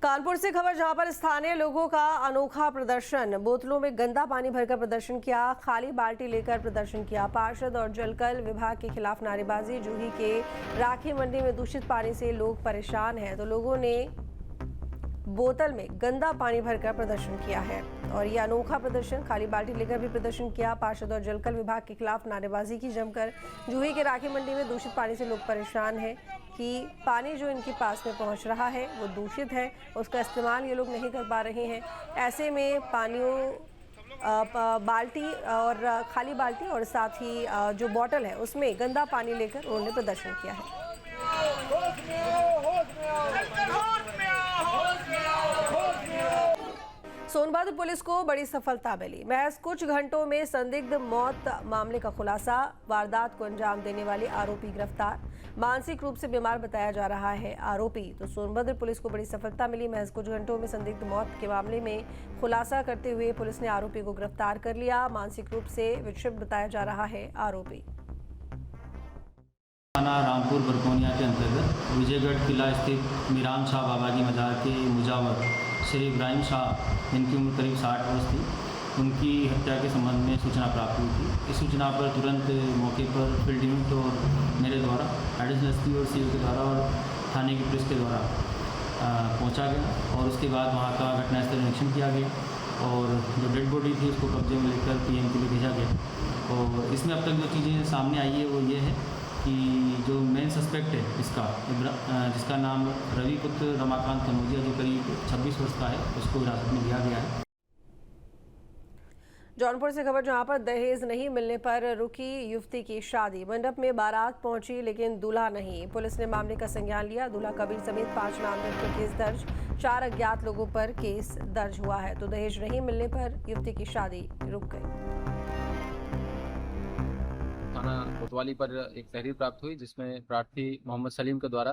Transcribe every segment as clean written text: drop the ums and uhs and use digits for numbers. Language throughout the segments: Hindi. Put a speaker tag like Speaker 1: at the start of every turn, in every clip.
Speaker 1: कानपुर से खबर, जहां पर स्थानीय लोगों का अनोखा प्रदर्शन। बोतलों में गंदा पानी भरकर प्रदर्शन किया, खाली बाल्टी लेकर प्रदर्शन किया। पार्षद और जलकल विभाग के खिलाफ नारेबाजी। जूही के राखी मंडी में दूषित पानी से लोग परेशान हैं, तो लोगों ने बोतल में गंदा पानी भरकर प्रदर्शन किया है। और ये अनोखा प्रदर्शन, खाली बाल्टी लेकर भी प्रदर्शन किया। पार्षद और जलकल विभाग के खिलाफ नारेबाजी की जमकर। जूही के राखी मंडी में दूषित पानी से लोग परेशान हैं कि पानी जो इनके पास में पहुंच रहा है वो दूषित है, उसका इस्तेमाल ये लोग नहीं कर पा रहे हैं। ऐसे में बाल्टी और खाली बाल्टी और साथ ही जो बोतल है उसमें गंदा पानी लेकर उन्होंने प्रदर्शन किया है। सोनभद्र पुलिस को बड़ी सफलता मिली। महज कुछ घंटों में संदिग्ध मौत मामले का खुलासा। वारदात को अंजाम देने वाले आरोपी गिरफ्तार। मानसिक रूप से बीमार बताया जा रहा है आरोपी। तो सोनभद्र पुलिस को बड़ी सफलता मिली। महज कुछ घंटों में संदिग्ध मौत के मामले में खुलासा करते हुए पुलिस ने आरोपी को गिरफ्तार कर लिया। मानसिक रूप से विक्षिप्त बताया जा रहा है आरोपी।
Speaker 2: थाना रामपुर बरकोनिया के अंतर्गत विजयगढ़ किला स्थित मीरान शाह बाबा की मजार के मुजावर श्री इब्राहिम शाह, जिनकी उम्र करीब 60 वर्ष थी, उनकी हत्या के संबंध में सूचना प्राप्त हुई थी। इस सूचना पर तुरंत मौके पर फील्ड यूनिट और मेरे द्वारा, एडिशनल एसपी और सीओ के द्वारा और थाने की पुलिस के द्वारा पहुंचा गया। और उसके बाद वहां का घटनास्थल निरीक्षण किया गया और जो डेड बॉडी थी उसको कब्जे में लेकर पीएम के लिए भेजा गया। और इसमें अब तक जो चीज़ें सामने आई है वो ये है कि जो मेन सस्पेक्ट है इसका, जिसका नाम रवि पुत्र रमाकांत कनौजिया, जो करीब 26 वर्ष का है, उसको हिरासत में लिया गया है।
Speaker 1: जौनपुर से खबर, जहां पर दहेज नहीं मिलने पर रुकी युवती की शादी। मंडप में बारात पहुंची लेकिन दूल्हा नहीं। पुलिस ने मामले का संज्ञान लिया। दूल्हा कबीर समेत 5 नामजद पर केस दर्ज। 4 अज्ञात लोगों पर केस दर्ज हुआ है। तो दहेज नहीं मिलने पर युवती की शादी रुक गई।
Speaker 3: थाना कोतवाली पर एक तहरीर प्राप्त हुई, जिसमें प्रार्थी मोहम्मद सलीम के द्वारा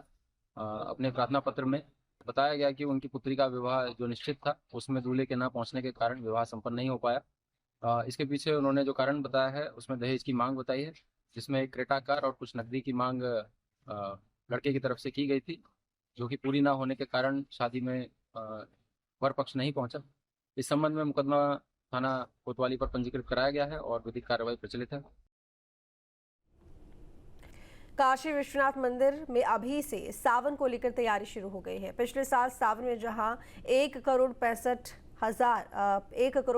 Speaker 3: अपने प्रार्थना पत्र में बताया गया कि उनकी पुत्री का विवाह जो निश्चित था उसमें दूल्हे के न पहुंचने के कारण विवाह संपन्न नहीं हो पाया। इसके पीछे उन्होंने जो कारण बताया है उसमें दहेज की मांग बताई है, जिसमें एक क्रेटा कार और कुछ नकदी की मांग लड़के की तरफ से की गई थी, जो कि पूरी ना होने के कारण शादी में वर पक्ष नहीं पहुंचा। इस संबंध में मुकदमा थाना कोतवाली पर पंजीकृत कराया गया है और विधिक कार्रवाई प्रचलित है।
Speaker 1: काशी विश्वनाथ मंदिर में अभी से सावन को लेकर तैयारी शुरू हो गई है। पिछले साल सावन में जहां 1 करोड़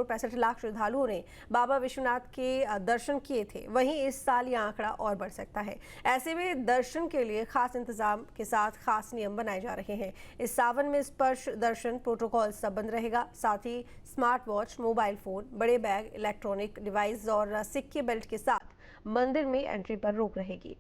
Speaker 1: 65 लाख श्रद्धालुओं ने बाबा विश्वनाथ के दर्शन किए थे, वहीं इस साल यह आंकड़ा और बढ़ सकता है। ऐसे में दर्शन के लिए खास इंतजाम के साथ खास नियम बनाए जा रहे हैं। इस सावन में स्पर्श दर्शन प्रोटोकॉल सब बंद रहेगा। साथ ही स्मार्ट वॉच, मोबाइल फोन, बड़े बैग, इलेक्ट्रॉनिक डिवाइस और सिक्के बेल्ट के साथ मंदिर में एंट्री पर रोक रहेगी।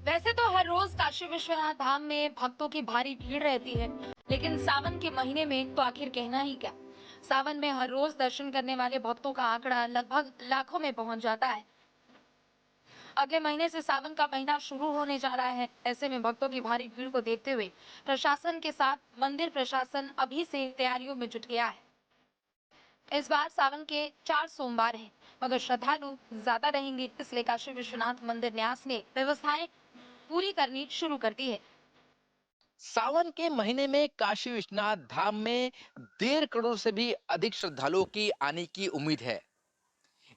Speaker 4: वैसे तो हर रोज काशी विश्वनाथ धाम में भक्तों की भारी भीड़ रहती है, लेकिन सावन के महीने में तो आखिर कहना ही क्या। सावन में हर रोज दर्शन करने वाले भक्तों का आंकड़ा लगभग लाखों में पहुंच जाता है। अगले महीने से सावन का महीना शुरू होने जा रहा है। ऐसे में भक्तों की भारी भीड़ को देखते हुए प्रशासन के साथ मंदिर प्रशासन अभी से तैयारियों में जुट गया है। इस बार सावन के 4 सोमवार हैं, मगर श्रद्धालु ज्यादा रहेंगे, इसलिए काशी विश्वनाथ मंदिर न्यास ने व्यवस्थाएं पूरी करनी शुरू कर दी है।
Speaker 5: सावन के महीने में काशी विश्वनाथ धाम में 1.5 करोड़ से भी अधिक श्रद्धालुओं की आने की उम्मीद है।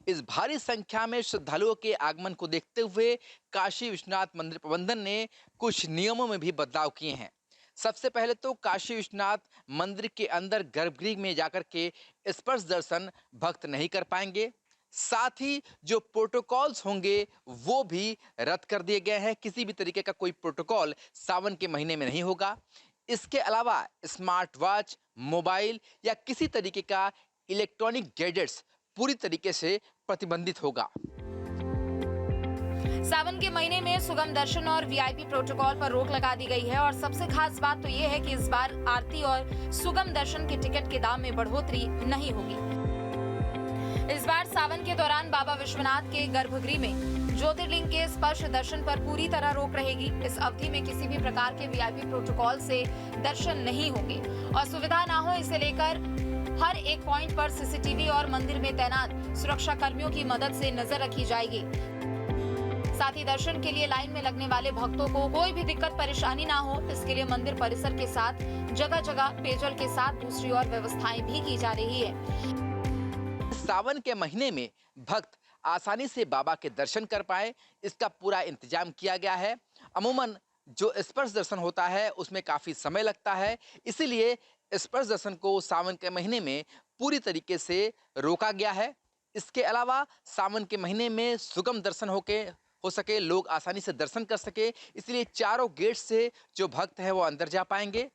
Speaker 5: इस भारी संख्या में श्रद्धालुओं के आगमन को देखते हुए काशी विश्वनाथ मंदिर प्रबंधन ने कुछ नियमों में भी बदलाव किए हैं। सबसे पहले तो काशी विश्वनाथ मंदिर के अंदर गर्भगृह में जाकर के स्पर्श दर्शन भक्त नहीं कर पाएंगे। साथ ही जो प्रोटोकॉल्स होंगे वो भी रद्द कर दिए गए हैं। किसी भी तरीके का कोई प्रोटोकॉल सावन के महीने में नहीं होगा। इसके अलावा स्मार्ट वॉच, मोबाइल या किसी तरीके का इलेक्ट्रॉनिक गैजेट्स पूरी तरीके से प्रतिबंधित होगा।
Speaker 4: सावन के महीने में सुगम दर्शन और वीआईपी प्रोटोकॉल पर रोक लगा दी गई है और सबसे खास बात तो ये है कि इस बार आरती और सुगम दर्शन के टिकट के दाम में बढ़ोतरी नहीं होगी। इस बार सावन के दौरान बाबा विश्वनाथ के गर्भगृह में ज्योतिर्लिंग के स्पर्श दर्शन पर पूरी तरह रोक रहेगी। इस अवधि में किसी भी प्रकार के वीआईपी प्रोटोकॉल से दर्शन नहीं होंगे और सुविधा ना हो इसे लेकर हर एक पॉइंट पर सीसीटीवी और मंदिर में तैनात सुरक्षा कर्मियों की मदद से नजर रखी जाएगी। साथ ही दर्शन के लिए लाइन में लगने वाले भक्तों को कोई भी दिक्कत परेशानी ना हो, इसके लिए मंदिर परिसर के साथ जगह जगह पेयजल के साथ दूसरी और व्यवस्थाएं भी की जा रही है।
Speaker 5: सावन के महीने में भक्त आसानी से बाबा के दर्शन कर पाए, इसका पूरा इंतजाम किया गया है। अमूमन जो स्पर्श दर्शन होता है उसमें काफी समय लगता है, इसीलिए स्पर्श दर्शन को सावन के महीने में पूरी तरीके से रोका गया है। इसके अलावा सावन के महीने में सुगम दर्शन हो सके, लोग आसानी से दर्शन कर सके, इसलिए चारों गेट से जो भक्त है वो अंदर जा पाएंगे।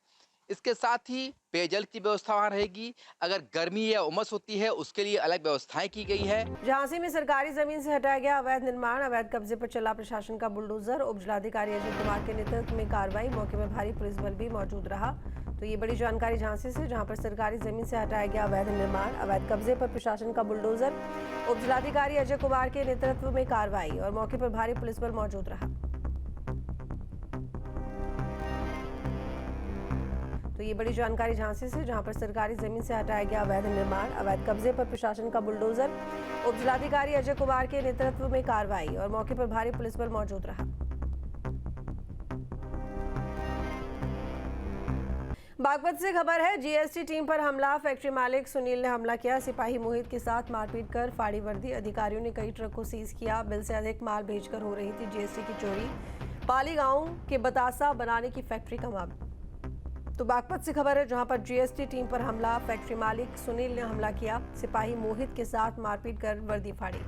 Speaker 5: इसके साथ ही पेयजल की व्यवस्था वहाँ रहेगी। अगर गर्मी या उमस होती है उसके लिए अलग व्यवस्थाएं की गई है।
Speaker 1: झांसी में सरकारी जमीन से हटाया गया अवैध निर्माण, अवैध कब्जे पर चला प्रशासन का बुलडोजर, उप जिलाधिकारी अजय कुमार के नेतृत्व में कार्रवाई, मौके पर भारी पुलिस बल भी मौजूद रहा। तो ये बड़ी जानकारी झांसी से, जहां पर सरकारी जमीन से हटाया गया अवैध निर्माण, अवैध कब्जे पर प्रशासन का बुलडोजर, उप जिलाधिकारी अजय कुमार के नेतृत्व में कार्रवाई और मौके पर भारी पुलिस बल मौजूद रहा। तो ये बड़ी जानकारी झांसी से, जहां पर सरकारी जमीन से हटाया गया अवैध निर्माण, अवैध कब्जे पर प्रशासन का बुलडोजर, उप जिलाधिकारी अजय कुमार के नेतृत्व में कार्रवाई और मौके पर भारी पुलिस बल मौजूद रहा। बागपत से खबर है, जीएसटी टीम पर हमला, फैक्ट्री मालिक सुनील ने हमला किया, सिपाही मोहित के साथ मारपीट कर फाड़ी वर्दी, अधिकारियों ने कई ट्रक को सीज किया, बिल से अधिक माल भेजकर हो रही थी जीएसटी की चोरी, पाली गांव के बतासा बनाने की फैक्ट्री का मामला। तो बागपत से खबर है, जहां पर जीएसटी टीम पर हमला, फैक्ट्री मालिक सुनील ने हमला किया, सिपाही मोहित के साथ मारपीट कर वर्दी फाड़ी,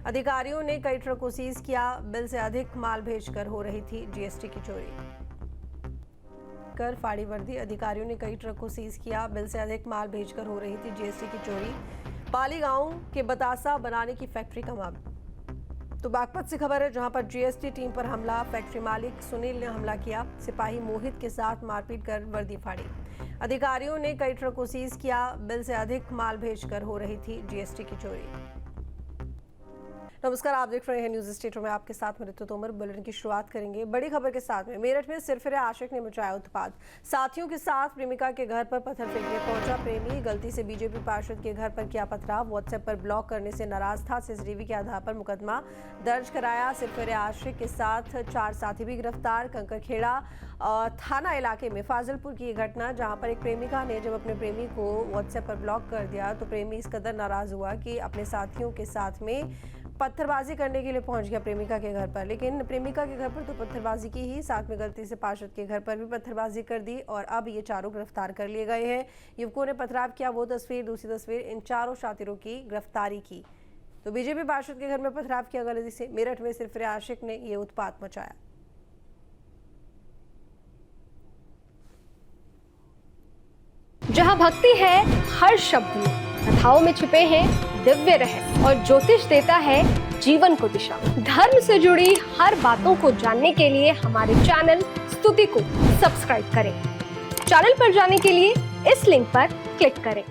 Speaker 1: अधिकारियों ने कई ट्रक को सीज किया, बिल से अधिक माल भेजकर हो रही थी जीएसटी की चोरी, कर फाड़ी वर्दी, अधिकारियों ने कई ट्रक को सीज किया, बिल से अधिक माल भेजकर हो रही थी जीएसटी की चोरी, पाली गांव के बतासा बनाने की फैक्ट्री का मामला। तो बागपत से खबर है, जहां पर जीएसटी टीम पर हमला, फैक्ट्री मालिक सुनील ने हमला किया, सिपाही मोहित के साथ मारपीट कर वर्दी फाड़ी, अधिकारियों ने कई ट्रक को सीज किया, बिल से अधिक माल भेजकर हो रही थी जीएसटी की चोरी। नमस्कार, आप देख रहे हैं न्यूज स्टेटो में, आपके साथ मैं ऋतु तोमर। बुलेटिन की शुरुआत करेंगे बड़ी खबर के साथ में। मेरठ में सिरफिरे आशिक ने मचाया उत्पात, साथियों के साथ प्रेमिका के घर पर पत्थर फेंकने पहुंचा प्रेमी, गलती से बीजेपी पार्षद के घर पर किया पथराव, व्हाट्सएप पर ब्लॉक करने से नाराज था, सीसीटीवी के आधार पर मुकदमा दर्ज कराया। सिरफिरे आशिक के साथ 4 साथी भी गिरफ्तार। कंकरखेड़ा थाना इलाके में फाजिलपुर की ये घटना, जहां पर एक प्रेमिका ने जब अपने प्रेमी को व्हाट्सएप पर ब्लॉक कर दिया तो प्रेमी इस कदर नाराज हुआ कि अपने साथियों के साथ में पत्थरबाजी करने के लिए पहुंच गया प्रेमिका के घर पर। लेकिन प्रेमिका के घर पर तो पत्थरबाजी की ही, साथ में गलती से पार्षद के घर पर भी पत्थरबाजी कर दी और अब ये चारों गिरफ्तार कर लिए गए हैं। युवकों ने पथराव किया, वो तस्वीर, दूसरी तस्वीर, इन चारों शातिरों की गिरफ्तारी की। तो बीजेपी पार्षद के घर में पथराव किया गलती से। मेरठ में सिरफिरे आशिक ने ये उत्पात मचाया।
Speaker 6: जहाँ भक्ति है हर शब्द में, कथाओं में छिपे हैं दिव्य रहस्य और ज्योतिष देता है जीवन को दिशा। धर्म से जुड़ी हर बातों को जानने के लिए हमारे चैनल स्तुति को सब्सक्राइब करें। चैनल पर जाने के लिए इस लिंक पर क्लिक करें।